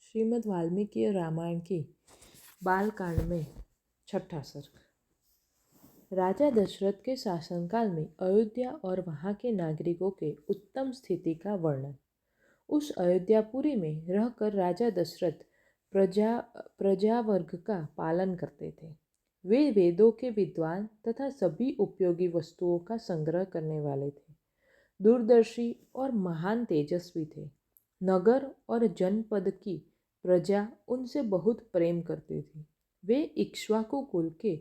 श्रीमद् वाल्मीकि रामायण की बालकांड में छठा सर्ग। राजा दशरथ के शासनकाल में अयोध्या और वहाँ के नागरिकों के उत्तम स्थिति का वर्णन। उस अयोध्यापुरी में रहकर राजा दशरथ प्रजा वर्ग का पालन करते थे। वे वेदों के विद्वान तथा सभी उपयोगी वस्तुओं का संग्रह करने वाले थे। दूरदर्शी और महान तेजस्वी थे। नगर और जनपद की प्रजा उनसे बहुत प्रेम करती थी। वे इक्ष्वाकु कुल के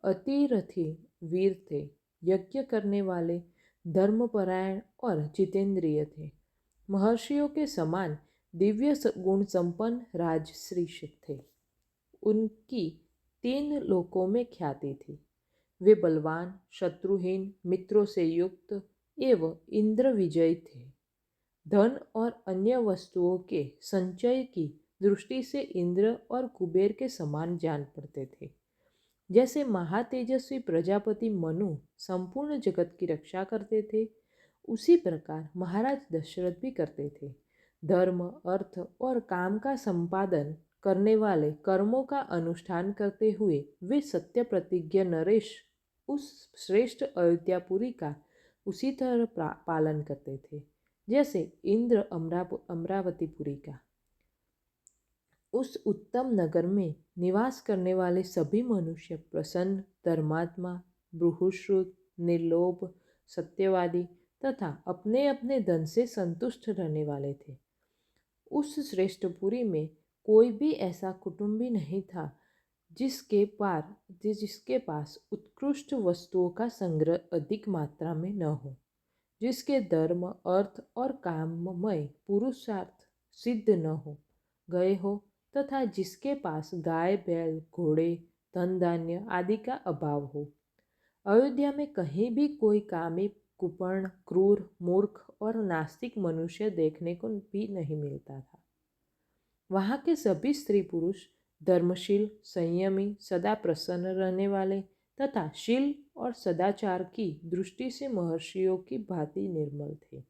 अतिरथी वीर थे, यज्ञ करने वाले, धर्मपरायण और जितेंद्रिय थे। महर्षियों के समान दिव्य गुण संपन्न राजश्री थे। उनकी 3 लोकों में ख्याति थी। वे बलवान, शत्रुहीन, मित्रों से युक्त एवं इंद्र विजयी थे। धन और अन्य वस्तुओं के संचय की दृष्टि से इंद्र और कुबेर के समान जान पड़ते थे। जैसे महातेजस्वी प्रजापति मनु संपूर्ण जगत की रक्षा करते थे, उसी प्रकार महाराज दशरथ भी करते थे। धर्म, अर्थ और काम का संपादन करने वाले, कर्मों का अनुष्ठान करते हुए वे सत्य प्रतिज्ञ नरेश उस श्रेष्ठ अयोध्यापुरी का उसी तरह पालन करते थे जैसे इंद्र अमरावतीपुरी का। उस उत्तम नगर में निवास करने वाले सभी मनुष्य प्रसन्न, धर्मात्मा, बृहुश्रुत, निर्लोभ, सत्यवादी तथा अपने अपने धन से संतुष्ट रहने वाले थे। उस श्रेष्ठपुरी में कोई भी ऐसा कुटुंबी नहीं था जिसके पास उत्कृष्ट वस्तुओं का संग्रह अधिक मात्रा में न हो, जिसके धर्म, अर्थ और काममय पुरुषार्थ सिद्ध न हो गए हो तथा जिसके पास गाय, बैल, घोड़े, धन धान्य आदि का अभाव हो। अयोध्या में कहीं भी कोई कामी, कुपर्ण, क्रूर, मूर्ख और नास्तिक मनुष्य देखने को भी नहीं मिलता था। वहाँ के सभी स्त्री पुरुष धर्मशील, संयमी, सदा प्रसन्न रहने वाले तथा शील और सदाचार की दृष्टि से महर्षियों की भांति निर्मल थे।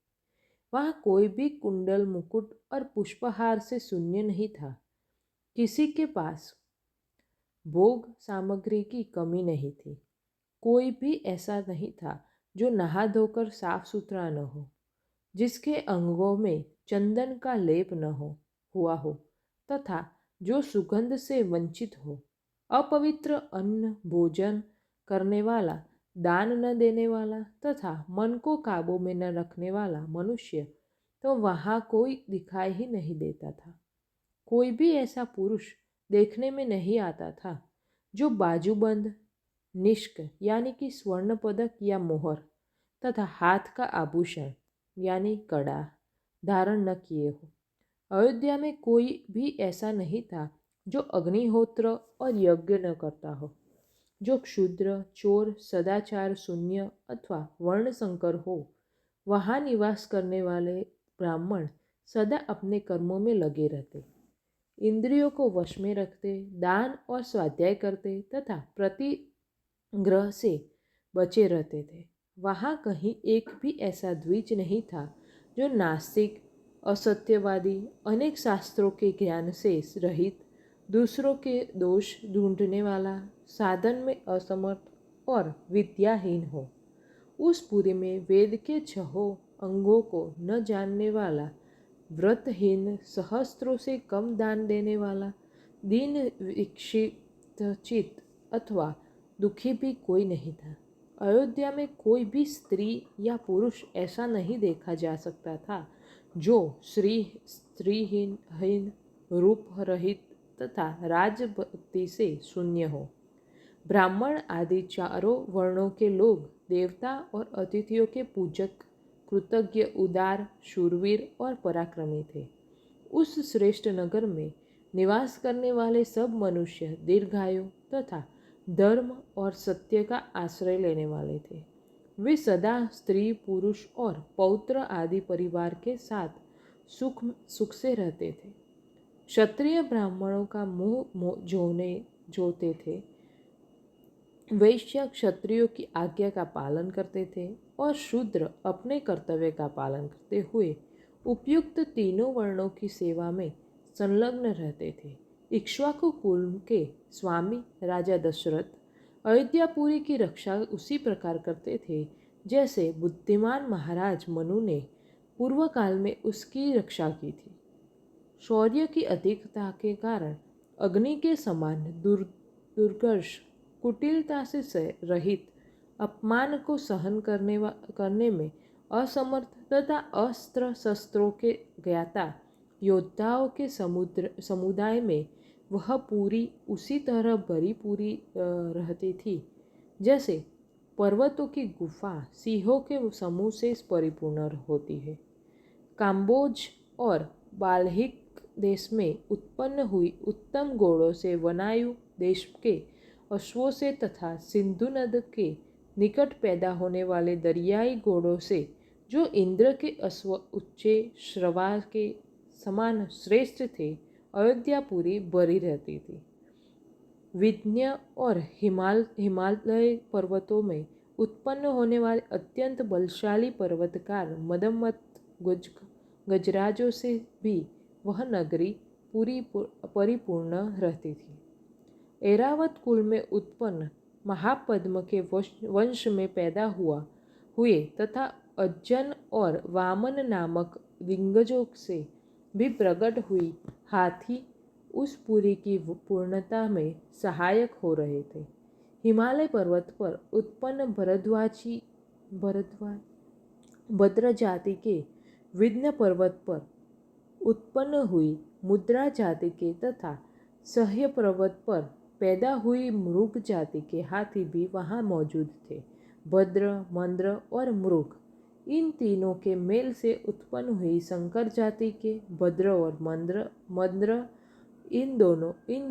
वहाँ कोई भी कुंडल, मुकुट और पुष्पहार से शून्य नहीं था। किसी के पास भोग सामग्री की कमी नहीं थी। कोई भी ऐसा नहीं था जो नहा धोकर साफ सुथरा न हो, जिसके अंगों में चंदन का लेप न हुआ हो तथा जो सुगंध से वंचित हो। अपवित्र अन्न भोजन करने वाला, दान न देने वाला तथा मन को काबू में न रखने वाला मनुष्य तो वहाँ कोई दिखाई ही नहीं देता था। कोई भी ऐसा पुरुष देखने में नहीं आता था जो बाजूबंद, निष्क यानी कि स्वर्ण पदक या मोहर तथा हाथ का आभूषण यानी कड़ा धारण न किए हो। अयोध्या में कोई भी ऐसा नहीं था जो अग्निहोत्र और यज्ञ न करता हो, जो क्षुद्र, चोर, सदाचार शून्य अथवा वर्ण संकर हो। वहाँ निवास करने वाले ब्राह्मण सदा अपने कर्मों में लगे रहते, इंद्रियों को वश में रखते, दान और स्वाध्याय करते तथा प्रतिग्रह से बचे रहते थे। वहाँ कहीं एक भी ऐसा द्विज नहीं था जो नास्तिक, असत्यवादी, अनेक शास्त्रों के ज्ञान से रहित, दूसरों के दोष ढूंढने वाला, साधन में असमर्थ और विद्याहीन हो। उस पुरी में वेद के 6 अंगों को न जानने वाला, व्रतहीन, सहस्त्रों से कम दान देने वाला, दीन विक्षिप्त चित्त अथवा दुखी भी कोई नहीं था। अयोध्या में कोई भी स्त्री या पुरुष ऐसा नहीं देखा जा सकता था जो स्त्रीहीन, रूप रहित तथा राजभक्ति से शून्य हो। ब्राह्मण आदि चारों वर्णों के लोग देवता और अतिथियों के पूजक, कृतज्ञ, उदार, शूरवीर और पराक्रमी थे। उस श्रेष्ठ नगर में निवास करने वाले सब मनुष्य दीर्घायु तथा धर्म और सत्य का आश्रय लेने वाले थे। वे सदा स्त्री, पुरुष और पौत्र आदि परिवार के साथ सुख से रहते थे। क्षत्रिय ब्राह्मणों का मुँह जोते थे, वैश्य क्षत्रियों की आज्ञा का पालन करते थे और शूद्र अपने कर्तव्य का पालन करते हुए उपयुक्त तीनों वर्णों की सेवा में संलग्न रहते थे। इक्ष्वाकु कुल के स्वामी राजा दशरथ अयोध्यापुरी की रक्षा उसी प्रकार करते थे जैसे बुद्धिमान महाराज मनु ने पूर्व काल में उसकी रक्षा की थी। शौर्य की अधिकता के कारण अग्नि के समान दुर्गर्ष कुटिलता से रहित अपमान को सहन करने में असमर्थ तथा अस्त्र शस्त्रों के ज्ञाता योद्धाओं के समुदाय में वह पूरी उसी तरह भरी पूरी रहती थी जैसे पर्वतों की गुफा सिंहों के समूह से परिपूर्ण होती है। काम्बोज और बाल्हिक देश में उत्पन्न हुई उत्तम घोड़ों से वनायु देश के अश्वों से तथा सिंधु नद के निकट पैदा होने वाले दरियाई घोड़ों से जो इंद्र के अश्व उच्चे श्रवा के समान श्रेष्ठ थे, अयोध्यापुरी भरी रहती थी। विंध्य और हिमालय पर्वतों में उत्पन्न होने वाले अत्यंत बलशाली पर्वतकार मदमत गजराजों से भी वह नगरी पूरी परिपूर्ण रहती थी। ऐरावत कुल में उत्पन्न महापद्म के वंश में पैदा हुए तथा अज्जन और वामन नामक दिग्गजों से भी प्रकट हुई हाथी उस पुरी की पूर्णता में सहायक हो रहे थे। हिमालय पर्वत पर उत्पन्न भद्र जाति के विघ्न पर्वत पर उत्पन्न हुई मुद्रा जाति के तथा सह्य पर्वत पर पैदा हुई मृग जाति के हाथी भी वहाँ मौजूद थे। भद्र, मंद्र और मृग इन तीनों के मेल से उत्पन्न हुई शंकर जाति के भद्र और मंद्र इन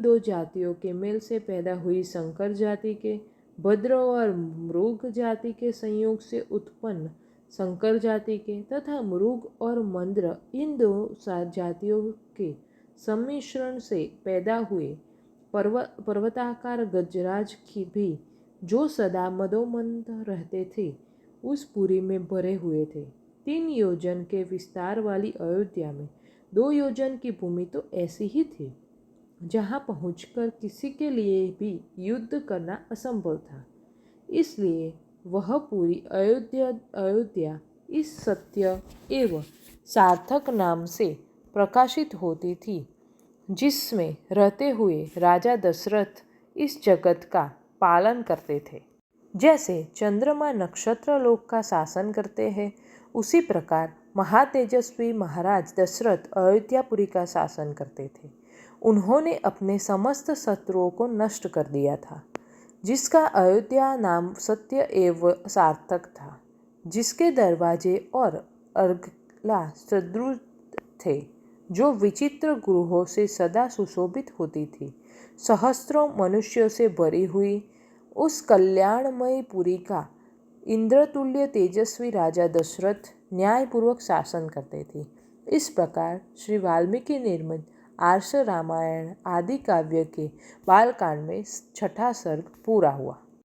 दो जातियों के मेल से पैदा हुई शंकर जाति के भद्र और मृग जाति के संयोग से उत्पन्न शंकर जाति के तथा मृग और मंद्र इन दो जातियों के सम्मिश्रण से पैदा हुए पर्वताकार गजराज की भी जो सदा मदोमंद रहते थे उस पुरी में भरे हुए थे। 3 योजन के विस्तार वाली अयोध्या में 2 योजन की भूमि तो ऐसी ही थी जहाँ पहुंचकर किसी के लिए भी युद्ध करना असंभव था। इसलिए वह पूरी अयोध्या इस सत्य एवं सार्थक नाम से प्रकाशित होती थी जिसमें रहते हुए राजा दशरथ इस जगत का पालन करते थे। जैसे चंद्रमा नक्षत्र लोक का शासन करते हैं उसी प्रकार महातेजस्वी महाराज दशरथ अयोध्यापुरी का शासन करते थे। उन्होंने अपने समस्त शत्रुओं को नष्ट कर दिया था जिसका अयोध्या नाम सत्य एवं सार्थक था, जिसके दरवाजे और अर्गला सदृढ़ थे, जो विचित्र गृहों से सदा सुशोभित होती थी, सहस्त्रों मनुष्यों से भरी हुई उस कल्याणमयी पुरी का इंद्रतुल्य तेजस्वी राजा दशरथ न्यायपूर्वक शासन करते थे। इस प्रकार श्री वाल्मीकि निर्मित आर्ष रामायण आदि काव्य के बालकांड में 6ठा सर्ग पूरा हुआ।